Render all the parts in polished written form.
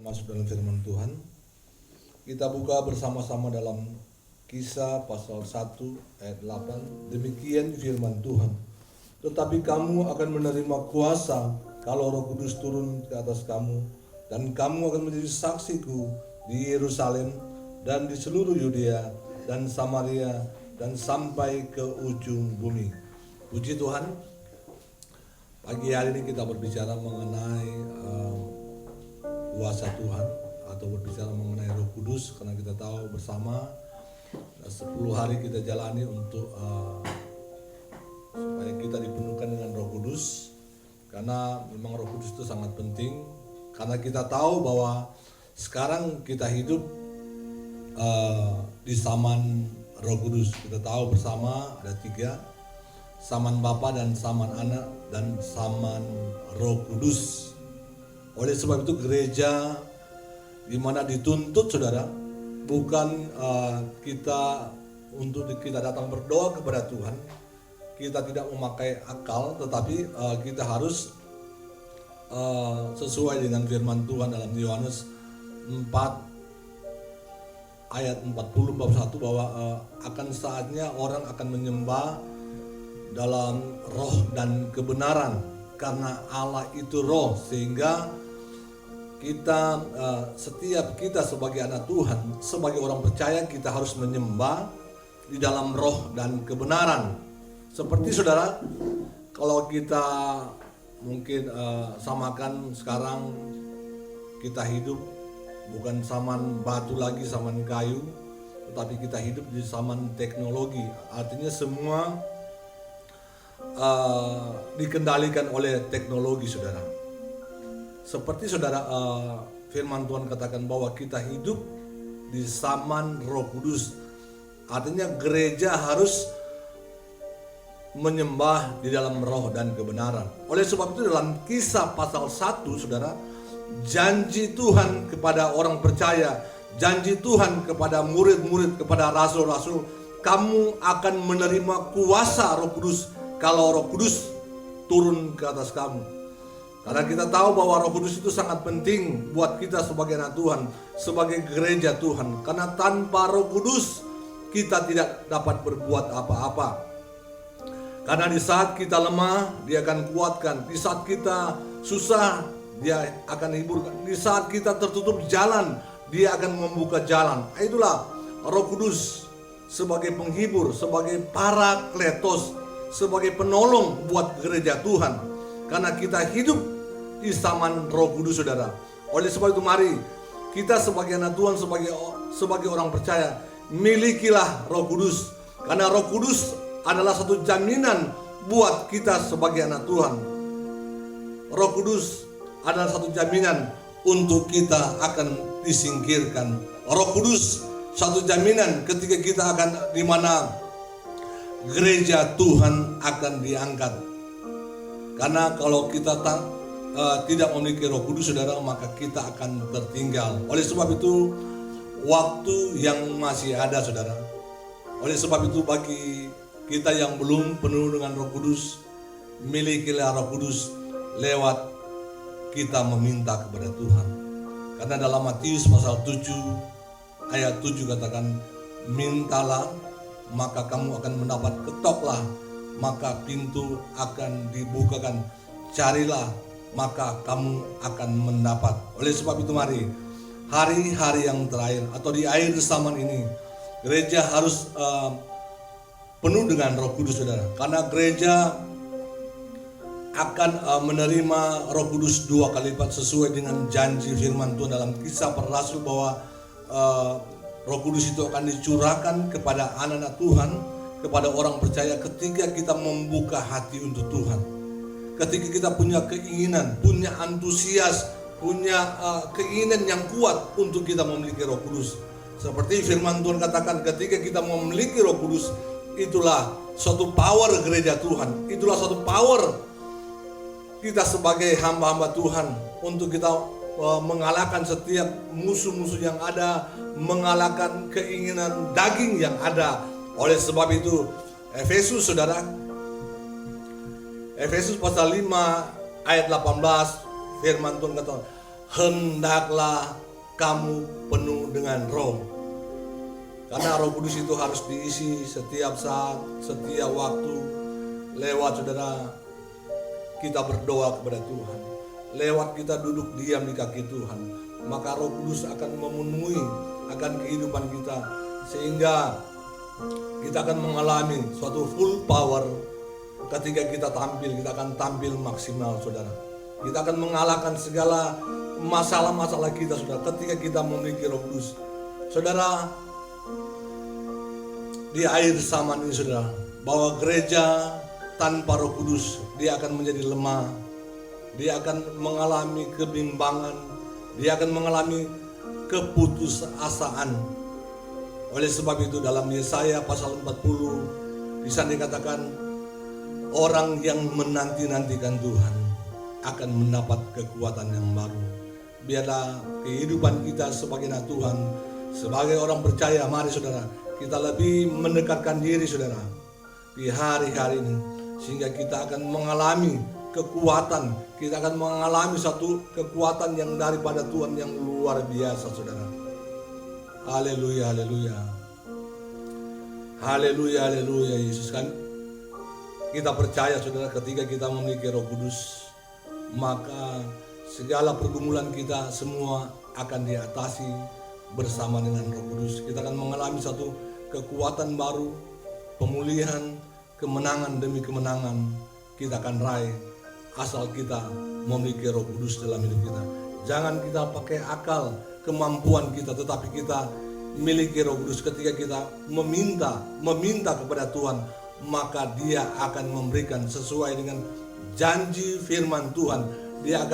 masuk dalam firman Tuhan. Kita buka bersama-sama dalam Kisah pasal 1 ayat 8. Demikian firman Tuhan. Tetapi kamu akan menerima kuasa kalau Roh Kudus turun ke atas kamu, dan kamu akan menjadi saksiku di Yerusalem dan di seluruh Yudea dan Samaria dan sampai ke ujung bumi. Puji Tuhan. Pagi hari ini kita berbicara mengenai kuasa Tuhan atau berbicara mengenai Roh Kudus, karena kita tahu bersama 10 hari kita jalani untuk supaya kita dipenuhkan dengan Roh Kudus, karena memang Roh Kudus itu sangat penting. Karena kita tahu bahwa sekarang kita hidup di zaman Roh Kudus. Kita tahu bersama ada 3, zaman Bapa dan zaman Anak dan zaman Roh Kudus. Oleh sebab itu gereja di mana dituntut saudara bukan kita datang berdoa kepada Tuhan, kita tidak memakai akal, tetapi kita harus sesuai dengan firman Tuhan dalam Yohanes 4 ayat 40 bab 1 bahwa akan saatnya orang akan menyembah dalam roh dan kebenaran, karena Allah itu roh, sehingga kita setiap kita sebagai anak Tuhan, sebagai orang percaya, kita harus menyembah di dalam roh dan kebenaran. Seperti saudara, kalau kita mungkin samakan sekarang kita hidup bukan zaman batu lagi, zaman kayu, tetapi kita hidup di zaman teknologi. Artinya semua dikendalikan oleh teknologi saudara. Seperti saudara firman Tuhan katakan bahwa kita hidup di zaman Roh Kudus. Artinya gereja harus menyembah di dalam roh dan kebenaran. Oleh sebab itu dalam Kisah pasal 1 saudara, janji Tuhan kepada orang percaya, janji Tuhan kepada murid-murid, kepada rasul-rasul, kamu akan menerima kuasa Roh Kudus kalau Roh Kudus turun ke atas kamu. Karena kita tahu bahwa Roh Kudus itu sangat penting buat kita sebagai anak Tuhan, sebagai gereja Tuhan. Karena tanpa Roh Kudus kita tidak dapat berbuat apa-apa. Karena di saat kita lemah, Dia akan kuatkan. Di saat kita susah, Dia akan hiburkan. Di saat kita tertutup jalan, Dia akan membuka jalan. Itulah Roh Kudus sebagai penghibur, sebagai parakletos, sebagai penolong buat gereja Tuhan. Karena kita hidup di zaman Roh Kudus saudara. Oleh sebab itu mari kita sebagai anak Tuhan, sebagai orang percaya, milikilah Roh Kudus. Karena Roh Kudus adalah satu jaminan buat kita sebagai anak Tuhan. Roh Kudus adalah satu jaminan untuk kita akan disingkirkan. Roh Kudus satu jaminan ketika kita akan di mana gereja Tuhan akan diangkat. Karena kalau kita tidak memiliki Roh Kudus saudara, maka kita akan tertinggal. Oleh sebab itu waktu yang masih ada saudara. Oleh sebab itu bagi kita yang belum penuh dengan Roh Kudus, milikilah Roh Kudus lewat kita meminta kepada Tuhan. Karena dalam Matius pasal 7 ayat 7 katakan, mintalah maka kamu akan mendapat, ketoklah maka pintu akan dibukakan, carilah maka kamu akan mendapat. Oleh sebab itu mari, hari-hari yang terakhir atau di akhir zaman ini, gereja harus penuh dengan Roh Kudus saudara. Karena gereja akan menerima Roh Kudus 2 kali lipat sesuai dengan janji firman Tuhan dalam Kisah para Rasul bahwa Roh Kudus itu akan dicurahkan kepada anak-anak Tuhan, kepada orang percaya ketika kita membuka hati untuk Tuhan. Ketika kita punya keinginan, punya antusias, punya keinginan yang kuat untuk kita memiliki Roh Kudus. Seperti firman Tuhan katakan, ketika kita memiliki Roh Kudus, itulah suatu power gereja Tuhan. Itulah suatu power kita sebagai hamba-hamba Tuhan untuk kita mengalahkan setiap musuh-musuh yang ada, mengalahkan keinginan daging yang ada. Oleh sebab itu Efesus saudara, Efesus pasal 5 ayat 18 firman Tuhan kata, hendaklah kamu penuh dengan Roh. Karena Roh Kudus itu harus diisi setiap saat, setiap waktu, lewat saudara kita berdoa kepada Tuhan, lewat kita duduk diam di kaki Tuhan, maka Roh Kudus akan memenuhi akan kehidupan kita, sehingga kita akan mengalami suatu full power. Ketika kita akan tampil maksimal saudara. Kita akan mengalahkan segala masalah-masalah kita saudara, ketika kita memiliki Roh Kudus. Saudara, di akhir zaman ini saudara, bahwa gereja tanpa Roh Kudus dia akan menjadi lemah, dia akan mengalami kebimbangan, dia akan mengalami keputusasaan. Oleh sebab itu dalam Yesaya pasal 40 di sana dikatakan, orang yang menanti-nantikan Tuhan akan mendapat kekuatan yang baru. Biarlah kehidupan kita sebagai anak Tuhan, sebagai orang percaya, mari saudara, kita lebih mendekatkan diri saudara di hari-hari ini, sehingga kita akan mengalami kekuatan, kita akan mengalami satu kekuatan yang daripada Tuhan yang luar biasa saudara. Haleluya, haleluya. Haleluya, haleluya. Yesus kan, kita percaya saudara, ketika kita memiliki Roh Kudus, maka segala pergumulan kita semua akan diatasi bersama dengan Roh Kudus. Kita akan mengalami satu kekuatan baru, pemulihan, kemenangan demi kemenangan kita akan raih asal kita memiliki Roh Kudus dalam hidup kita. Jangan kita pakai akal, kemampuan kita, tetapi kita miliki Roh Kudus. Ketika kita meminta kepada Tuhan, maka Dia akan memberikan sesuai dengan janji firman Tuhan. Dia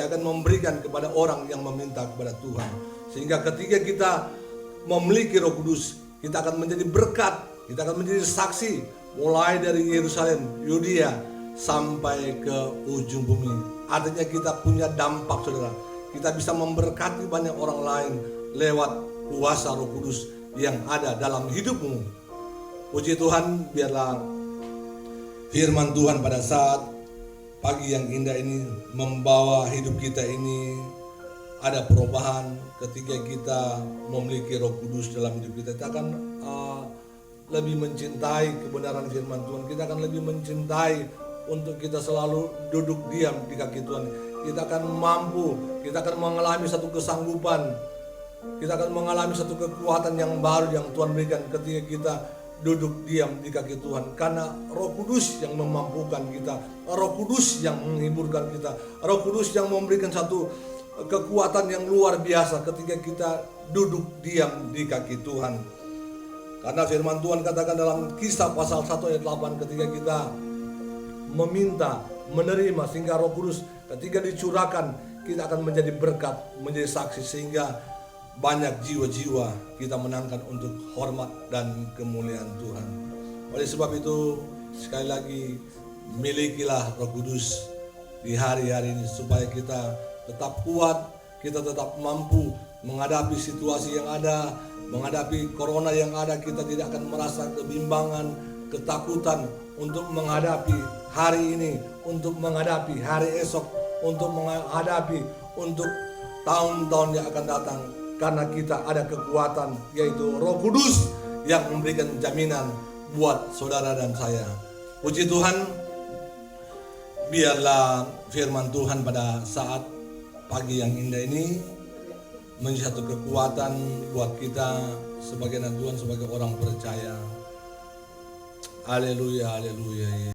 akan memberikan kepada orang yang meminta kepada Tuhan. Sehingga ketika kita memiliki Roh Kudus, kita akan menjadi berkat, kita akan menjadi saksi, mulai dari Yerusalem, Yudea sampai ke ujung bumi. Artinya kita punya dampak saudara. Kita bisa memberkati banyak orang lain lewat kuasa Roh Kudus yang ada dalam hidupmu. Puji Tuhan, biarlah firman Tuhan pada saat pagi yang indah ini membawa hidup kita ini ada perubahan. Ketika kita memiliki Roh Kudus dalam hidup kita, kita akan lebih mencintai kebenaran firman Tuhan. Kita akan lebih mencintai untuk kita selalu duduk diam di kaki Tuhan. Kita akan mampu, kita akan mengalami satu kesanggupan, kita akan mengalami satu kekuatan yang baru yang Tuhan berikan ketika kita duduk diam di kaki Tuhan. Karena Roh Kudus yang memampukan kita, Roh Kudus yang menghiburkan kita, Roh Kudus yang memberikan satu kekuatan yang luar biasa ketika kita duduk diam di kaki Tuhan. Karena firman Tuhan katakan dalam Kisah pasal 1 ayat 8, ketika kita meminta, menerima, sehingga Roh Kudus ketika dicurahkan, kita akan menjadi berkat, menjadi saksi, sehingga banyak jiwa-jiwa kita menangkan untuk hormat dan kemuliaan Tuhan. Oleh sebab itu, sekali lagi, milikilah Roh Kudus di hari-hari ini supaya kita tetap kuat, kita tetap mampu menghadapi situasi yang ada, menghadapi corona yang ada. Kita tidak akan merasa kebimbangan, ketakutan untuk menghadapi hari ini, untuk menghadapi hari esok, untuk menghadapi untuk tahun-tahun yang akan datang. Karena kita ada kekuatan, yaitu Roh Kudus yang memberikan jaminan buat saudara dan saya. Puji Tuhan, biarlah firman Tuhan pada saat pagi yang indah ini menjadi satu kekuatan buat kita sebagai anak Tuhan, sebagai orang percaya. Haleluya, haleluya.